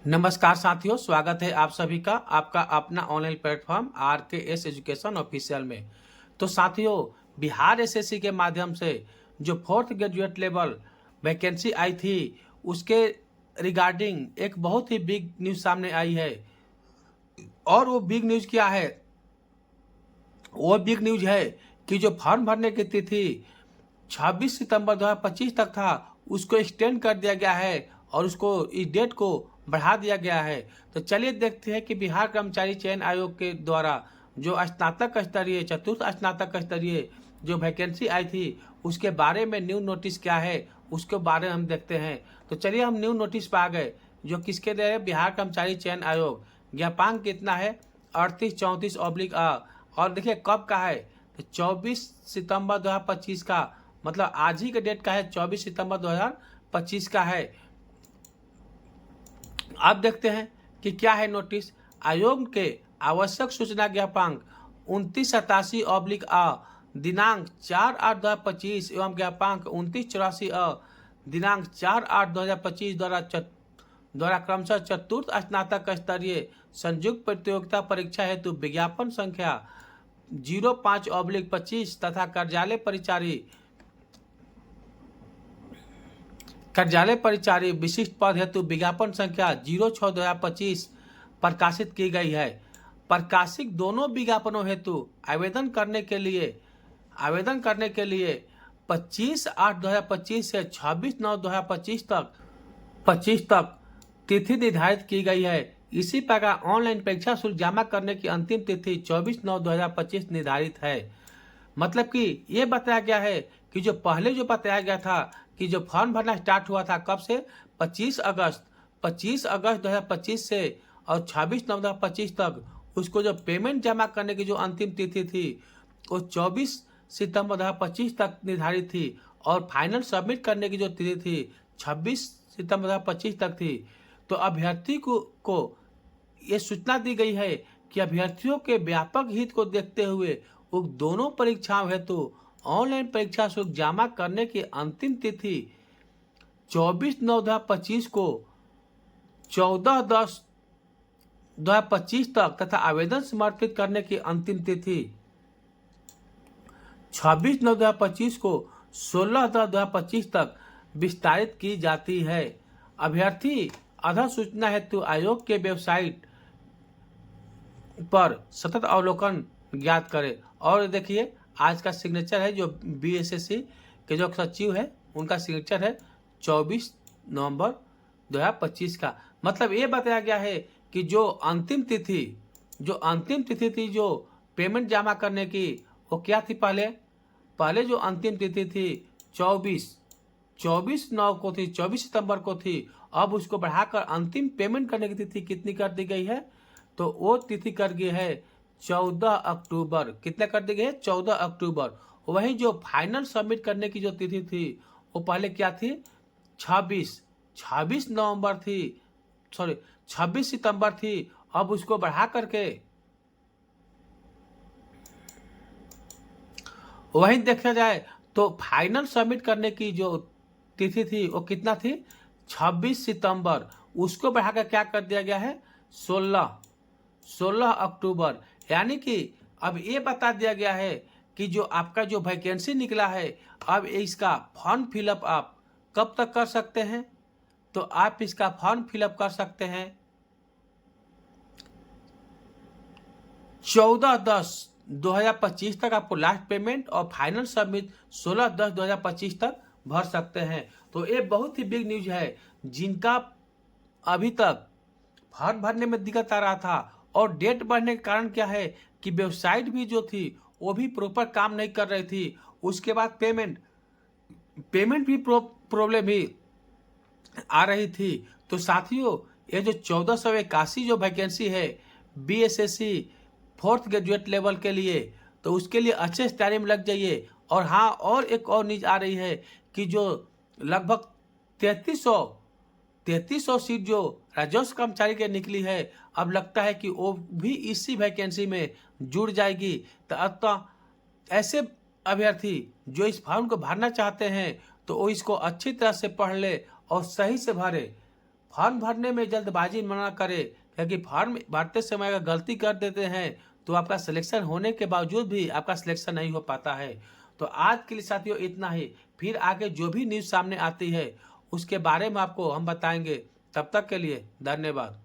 नमस्कार साथियों, स्वागत है आप सभी का आपका अपना online platform RKS education official में। तो साथियों, बिहार एसएससी के माध्यम से जो फोर्थ ग्रेजुएट लेवल वैकेंसी आई थी, उसके रिगार्डिंग एक बहुत ही बिग न्यूज़ सामने आई है। और वो बिग न्यूज़ क्या है? वो बिग न्यूज़ है कि जो फॉर्म भरने की तिथि 26 सितंबर 2025 तक था, उसको एक्सटेंड कर दिया गया है और उसको इस डेट को बढ़ा दिया गया है। तो चलिए देखते हैं कि बिहार कर्मचारी चयन आयोग के द्वारा जो स्नातक स्तरीय, चतुर्थ स्नातक स्तरीय जो वैकेंसी आई थी, उसके बारे में न्यू नोटिस क्या है, उसके बारे में हम देखते हैं। तो चलिए हम न्यू नोटिस पर आ गए, जो किसके लिए? बिहार कर्मचारी चयन आयोग। ज्ञापांक कितना है? 3834/A। और देखिए कब का है, तो 24 सितंबर 2025 का, मतलब आज ही के डेट का है, 24 सितंबर 2025 का है। अब देखते हैं कि क्या है नोटिस। आयोग के आवश्यक सूचना ज्ञापांक 2987/A दिनांक 4/8/2025 एवं ज्ञापांक 2984/A दिनांक 4/8/2025 द्वारा क्रमशः चतुर्थ स्नातक स्तरीय संयुक्त प्रतियोगिता परीक्षा हेतु विज्ञापन संख्या 05/25 तथा कार्यालय परिचारी विशिष्ट पद हेतु विज्ञापन संख्या 06/2025 प्रकाशित की गई है। प्रकाशित दोनों विज्ञापनों हेतु आवेदन करने के लिए 25/8/2025 से 26/9/2025 तक तिथि निर्धारित की गई है। इसी प्रकार ऑनलाइन परीक्षा शुल्क जमा करने की अंतिम तिथि 24/9/2025 निर्धारित है। मतलब कि ये बताया गया है कि जो पहले जो बताया गया था कि जो फॉर्म भरना स्टार्ट हुआ था कब से? 25 अगस्त 2025 से, और 26/9/2025 तक उसको जो पेमेंट जमा करने की जो अंतिम तिथि थी वो 24 सितंबर 2025 तक निर्धारित थी, और फाइनल सबमिट करने की जो तिथि थी 26 सितंबर 2025 तक थी। तो अभ्यर्थी को ये सूचना दी गई है कि अभ्यर्थियों के व्यापक हित को देखते हुए उक्त दोनों परीक्षाओं हेतु ऑनलाइन परीक्षा शुल्क जमा करने की अंतिम तिथि 24/9/2025 को 14/10/2025 तक तथा आवेदन समर्पित करने की अंतिम तिथि 26/9/2025 को 16/10/2025 तक विस्तारित की जाती है। अभ्यर्थी अधिसूचना हेतु आयोग के वेबसाइट पर सतत अवलोकन ज्ञात करें। और देखिए आज का सिग्नेचर है जो BSSC के जो सचिव है उनका सिग्नेचर है 24 नवंबर 2025 का। मतलब ये बताया गया है कि जो अंतिम तिथि थी जो पेमेंट जमा करने की, वो क्या थी? पहले जो अंतिम तिथि थी 24/9 को थी, 24 सितंबर को थी। अब उसको बढ़ाकर अंतिम पेमेंट करने की तिथि कितनी कर दी गई है? तो वो तिथि कर गई है 14 अक्टूबर। कितना कर दी गई है? 14 अक्टूबर। वही जो फाइनल सबमिट करने की जो तिथि थी वो पहले क्या थी? 26 नवंबर थी, सॉरी 26 सितंबर थी। अब उसको बढ़ा करके वही देखा जाए तो फाइनल सबमिट करने की जो तिथि थी वो कितना थी? 26 सितंबर। उसको बढ़ाकर क्या कर दिया गया है? 16 अक्टूबर। यानी कि अब ये बता दिया गया है कि जो आपका जो वैकेंसी निकला है, अब इसका फॉर्म फिलअप आप कब तक कर सकते हैं? तो आप इसका फॉर्म फिलअप कर सकते हैं 14/10/2025 तक आपको लास्ट पेमेंट, और फाइनल सबमिट 16/10/2025 तक भर सकते हैं। तो ये बहुत ही बिग न्यूज है। जिनका अभी तक फॉर्म भरने में दिक्कत आ रहा था, और डेट बढ़ने के कारण क्या है कि वेबसाइट भी जो थी वो भी प्रॉपर काम नहीं कर रही थी। उसके बाद पेमेंट भी प्रॉब्लम भी आ रही थी। तो साथियों, ये जो 1481 जो वैकेंसी है BSSC फोर्थ ग्रेजुएट लेवल के लिए, तो उसके लिए अच्छे से तैयारी में लग जाइए। और हाँ, और एक और न्यूज आ रही है कि जो लगभग 3300 सीट जो राजस्व कर्मचारी के निकली है, अब लगता है कि वो भी इसी वैकेंसी में जुड़ जाएगी। तो अतः ऐसे अभ्यर्थी जो इस फॉर्म को भरना चाहते हैं तो वो इसको अच्छी तरह से पढ़ ले और सही से भरे। फॉर्म भरने में जल्दबाजी मना करें, क्योंकि फॉर्म भरते समय अगर गलती कर देते हैं तो आपका सिलेक्शन होने के बावजूद भी आपका सिलेक्शन नहीं हो पाता है। तो आज के लिए साथियों इतना ही। फिर आगे जो भी न्यूज़ सामने आती है उसके बारे में आपको हम बताएंगे। तब तक के लिए धन्यवाद।